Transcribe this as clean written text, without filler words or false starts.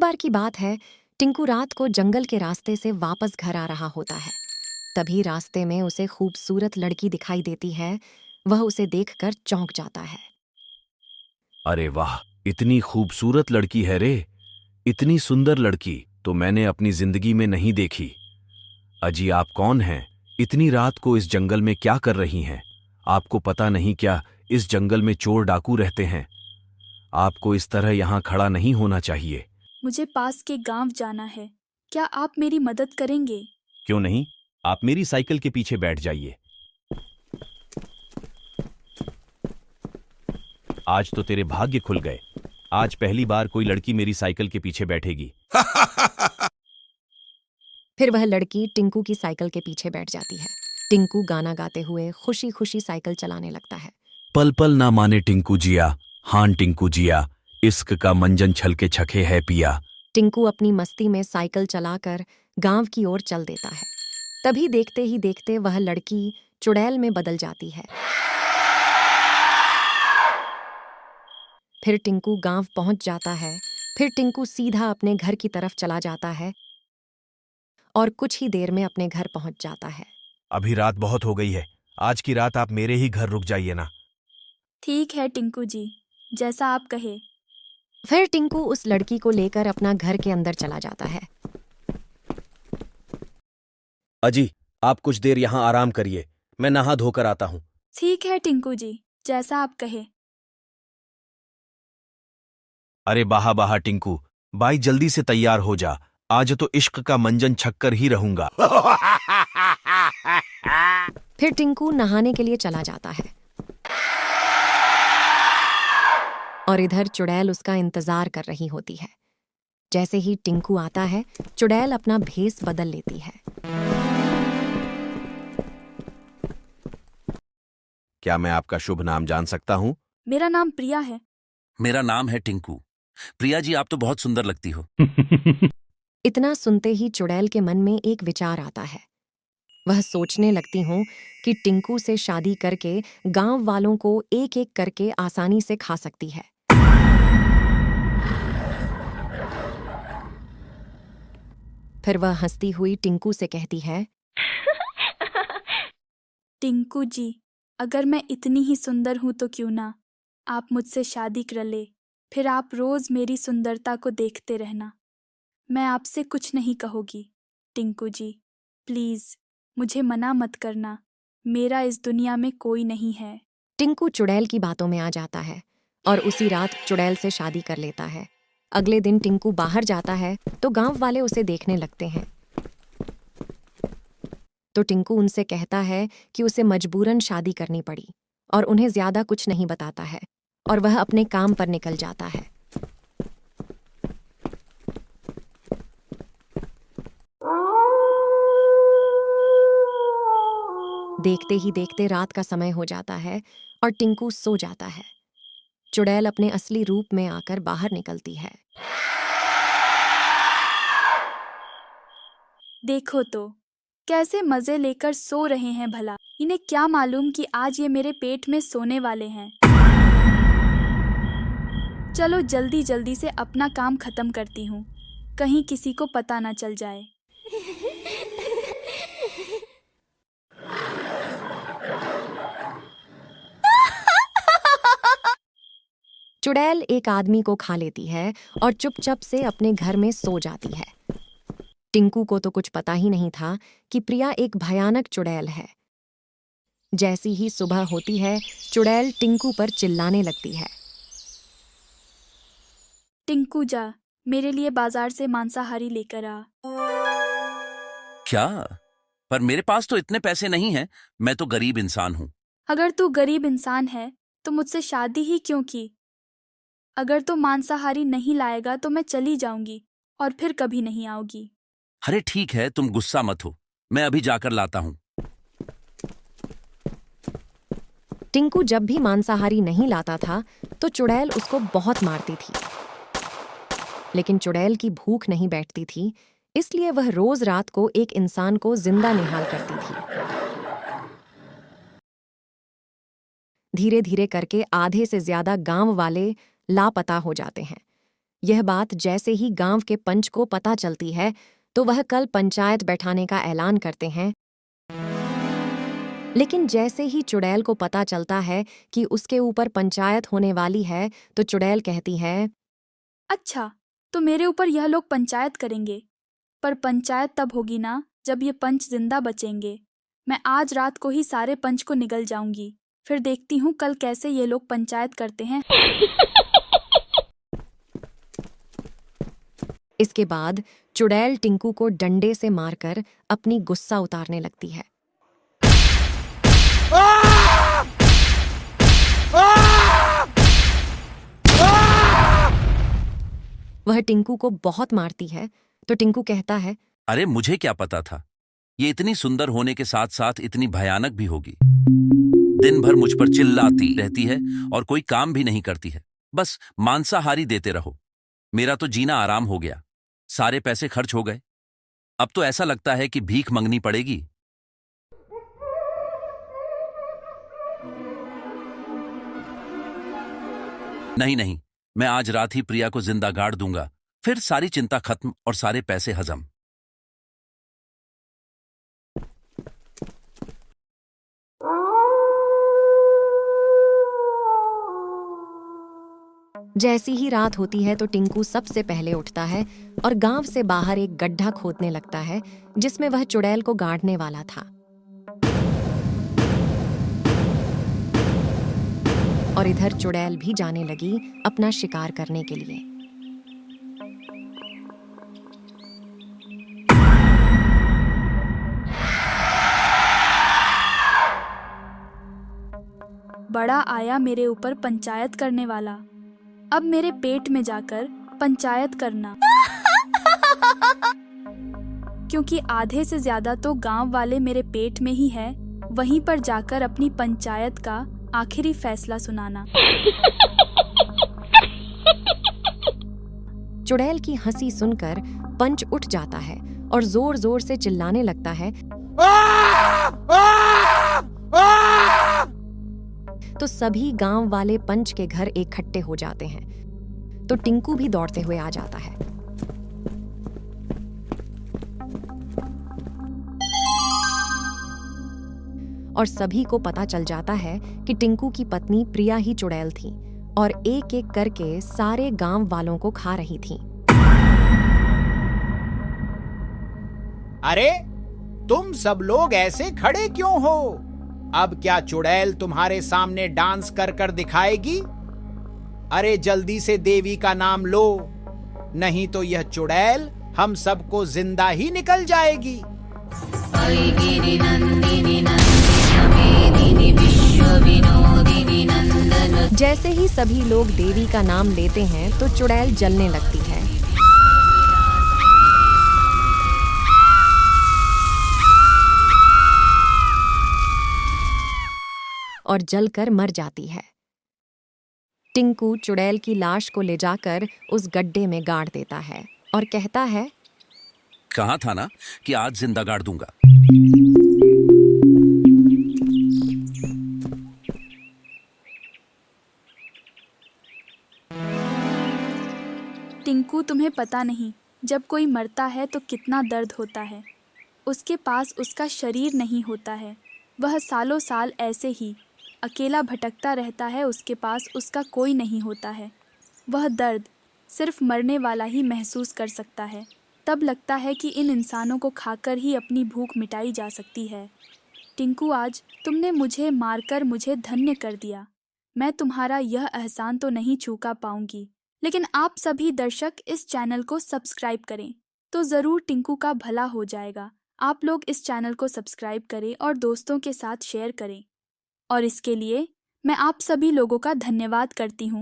बार की बात है, टिंकू रात को जंगल के रास्ते से वापस घर आ रहा होता है। तभी रास्ते में उसे खूबसूरत लड़की दिखाई देती है। वह उसे देखकर चौंक जाता है। अरे वाह, इतनी खूबसूरत लड़की है रे। इतनी सुंदर लड़की तो मैंने अपनी जिंदगी में नहीं देखी। अजी, आप कौन हैं? इतनी रात को इस जंगल में क्या कर रही हैं? आपको पता नहीं क्या इस जंगल में चोर डाकू रहते हैं? आपको इस तरह यहां खड़ा नहीं होना चाहिए। मुझे पास के गांव जाना है। क्या आप मेरी मदद करेंगे? क्यों नहीं, आप मेरी साइकिल के पीछे बैठ जाइए। आज तो तेरे भाग्य खुल गए। आज पहली बार कोई लड़की मेरी साइकिल के पीछे बैठेगी। फिर वह लड़की टिंकू की साइकिल के पीछे बैठ जाती है। टिंकू गाना गाते हुए खुशी खुशी साइकिल चलाने लगता है। पल पल ना माने टिंकू जिया, हान टिंकू जिया, इश्क का मंजन छलके छखे है पिया। टिंकू अपनी मस्ती में साइकिल चलाकर गांव की ओर चल देता है। तभी देखते ही देखते वह लड़की चुड़ैल में बदल जाती है। फिर टिंकू गांव पहुंच जाता है। फिर टिंकू सीधा अपने घर की तरफ चला जाता है और कुछ ही देर में अपने घर पहुंच जाता है। अभी रात बहुत हो गई है। आज की रात आप मेरे ही घर रुक जाइए ना। ठीक है टिंकू जी, जैसा आप कहे। फिर टिंकू उस लड़की को लेकर अपना घर के अंदर चला जाता है। अजी, आप कुछ देर यहाँ आराम करिए, मैं नहा धोकर आता हूँ। ठीक है टिंकू जी, जैसा आप कहे। अरे बाहा बाहा टिंकू, भाई जल्दी से तैयार हो जा। आज तो इश्क का मंजन छक्कर ही रहूंगा। फिर टिंकू नहाने के लिए चला जाता है और इधर चुड़ैल उसका इंतजार कर रही होती है। जैसे ही टिंकू आता है, चुड़ैल अपना भेस बदल लेती है। क्या मैं आपका शुभ नाम जान सकता हूँ? मेरा नाम प्रिया है। मेरा नाम है टिंकू। प्रिया जी, आप तो बहुत सुंदर लगती हो। इतना सुनते ही चुड़ैल के मन में एक विचार आता है। वह सोचने लगती हूँ कि टिंकू से शादी करके गांव वालों को एक एक करके आसानी से खा सकती है। फिर वह हंसती हुई टिंकू से कहती है, टिंकू जी, अगर मैं इतनी ही सुंदर हूं तो क्यों ना आप मुझसे शादी कर ले। फिर आप रोज मेरी सुंदरता को देखते रहना। मैं आपसे कुछ नहीं कहूंगी। टिंकू जी, प्लीज मुझे मना मत करना। मेरा इस दुनिया में कोई नहीं है। टिंकू चुड़ैल की बातों में आ जाता है और उसी रात चुड़ैल से शादी कर लेता है। अगले दिन टिंकू बाहर जाता है तो गांव वाले उसे देखने लगते हैं। तो टिंकू उनसे कहता है कि उसे मजबूरन शादी करनी पड़ी और उन्हें ज्यादा कुछ नहीं बताता है और वह अपने काम पर निकल जाता है। देखते ही देखते रात का समय हो जाता है और टिंकू सो जाता है। चुड़ैल अपने असली रूप में आकर बाहर निकलती है। देखो तो कैसे मजे लेकर सो रहे हैं भला। इन्हें क्या मालूम कि आज ये मेरे पेट में सोने वाले हैं। चलो जल्दी जल्दी से अपना काम खत्म करती हूँ, कहीं किसी को पता ना चल जाए। चुड़ैल एक आदमी को खा लेती है और चुपचाप से अपने घर में सो जाती है। टिंकू को तो कुछ पता ही नहीं था कि प्रिया एक भयानक चुड़ैल है। जैसी ही सुबह होती है, चुड़ैल टिंकू पर चिल्लाने लगती है। टिंकू जा, मेरे लिए बाजार से मांसाहारी लेकर आ। क्या? पर मेरे पास तो इतने पैसे नहीं हैं। मैं तो गरीब इंसान हूँ। अगर तू गरीब इंसान है तो मुझसे शादी ही क्यों की? अगर तू मांसाहारी नहीं लाएगा तो मैं चली जाऊंगी और फिर कभी नहीं आऊंगी। अरे ठीक है, तुम गुस्सा मत हो, मैं अभी जाकर लाता हूँ। टिंकू जब भी मांसाहारी नहीं लाता था तो चुड़ैल उसको बहुत मारती थी। लेकिन चुड़ैल की भूख नहीं बैठती थी, इसलिए वह रोज रात को एक इंसान को जिंदा निहाल करती थी। धीरे धीरे करके आधे से ज्यादा गांव वाले लापता हो जाते हैं। यह बात जैसे ही गांव के पंच को पता चलती है तो वह कल पंचायत बैठाने का ऐलान करते हैं। लेकिन जैसे ही चुड़ैल को पता चलता है कि उसके ऊपर पंचायत होने वाली है तो चुड़ैल कहती है, अच्छा, तो मेरे ऊपर यह लोग पंचायत करेंगे, पर पंचायत तब होगी ना जब ये पंच जिंदा बचेंगे। मैं आज रात को ही सारे पंच को निगल जाऊंगी, फिर देखती हूँ कल कैसे ये लोग पंचायत करते हैं। इसके बाद चुड़ैल टिंकू को डंडे से मारकर अपनी गुस्सा उतारने लगती है। वह टिंकू को बहुत मारती है तो टिंकू कहता है, अरे मुझे क्या पता था, ये इतनी सुंदर होने के साथ साथ इतनी भयानक भी होगी। दिन भर मुझ पर चिल्लाती रहती है और कोई काम भी नहीं करती है, बस मांसाहारी देते रहो। मेरा तो जीना आराम हो गया, सारे पैसे खर्च हो गए। अब तो ऐसा लगता है कि भीख मंगनी पड़ेगी। नहीं नहीं, मैं आज रात ही प्रिया को जिंदा गाड़ दूंगा, फिर सारी चिंता खत्म और सारे पैसे हजम। जैसी ही रात होती है तो टिंकू सबसे पहले उठता है और गांव से बाहर एक गड्ढा खोदने लगता है जिसमें वह चुड़ैल को गाड़ने वाला था। और इधर चुड़ैल भी जाने लगी अपना शिकार करने के लिए। बड़ा आया मेरे ऊपर पंचायत करने वाला, अब मेरे पेट में जाकर पंचायत करना। क्योंकि आधे से ज्यादा तो गांव वाले मेरे पेट में ही है, वहीं पर जाकर अपनी पंचायत का आखिरी फैसला सुनाना। चुड़ैल की हंसी सुनकर पंच उठ जाता है और जोर जोर से चिल्लाने लगता है। तो सभी गांव वाले पंच के घर इकट्ठे हो जाते हैं तो टिंकू भी दौड़ते हुए आ जाता है। और सभी को पता चल जाता है कि टिंकू की पत्नी प्रिया ही चुड़ैल थी और एक एक करके सारे गांव वालों को खा रही थी। अरे तुम सब लोग ऐसे खड़े क्यों हो? अब क्या चुड़ैल तुम्हारे सामने डांस कर कर दिखाएगी? अरे जल्दी से देवी का नाम लो, नहीं तो यह चुड़ैल हम सबको जिंदा ही निकल जाएगी। जैसे ही सभी लोग देवी का नाम लेते हैं तो चुड़ैल जलने लगती है और जलकर मर जाती है। टिंकू चुड़ैल की लाश को ले जाकर उस गड्ढे में गाड़ देता है और कहता है, कहा था ना कि आज जिंदा गाड़ दूंगा। टिंकू, तुम्हें पता नहीं, जब कोई मरता है तो कितना दर्द होता है। उसके पास उसका शरीर नहीं होता है, वह सालों साल ऐसे ही अकेला भटकता रहता है, उसके पास उसका कोई नहीं होता है। वह दर्द सिर्फ मरने वाला ही महसूस कर सकता है। तब लगता है कि इन इंसानों को खाकर ही अपनी भूख मिटाई जा सकती है। टिंकू, आज तुमने मुझे मारकर मुझे धन्य कर दिया। मैं तुम्हारा यह एहसान तो नहीं चुका पाऊंगी, लेकिन आप सभी दर्शक इस चैनल को सब्सक्राइब करें तो ज़रूर टिंकू का भला हो जाएगा। आप लोग इस चैनल को सब्सक्राइब करें और दोस्तों के साथ शेयर करें, और इसके लिए मैं आप सभी लोगों का धन्यवाद करती हूँ।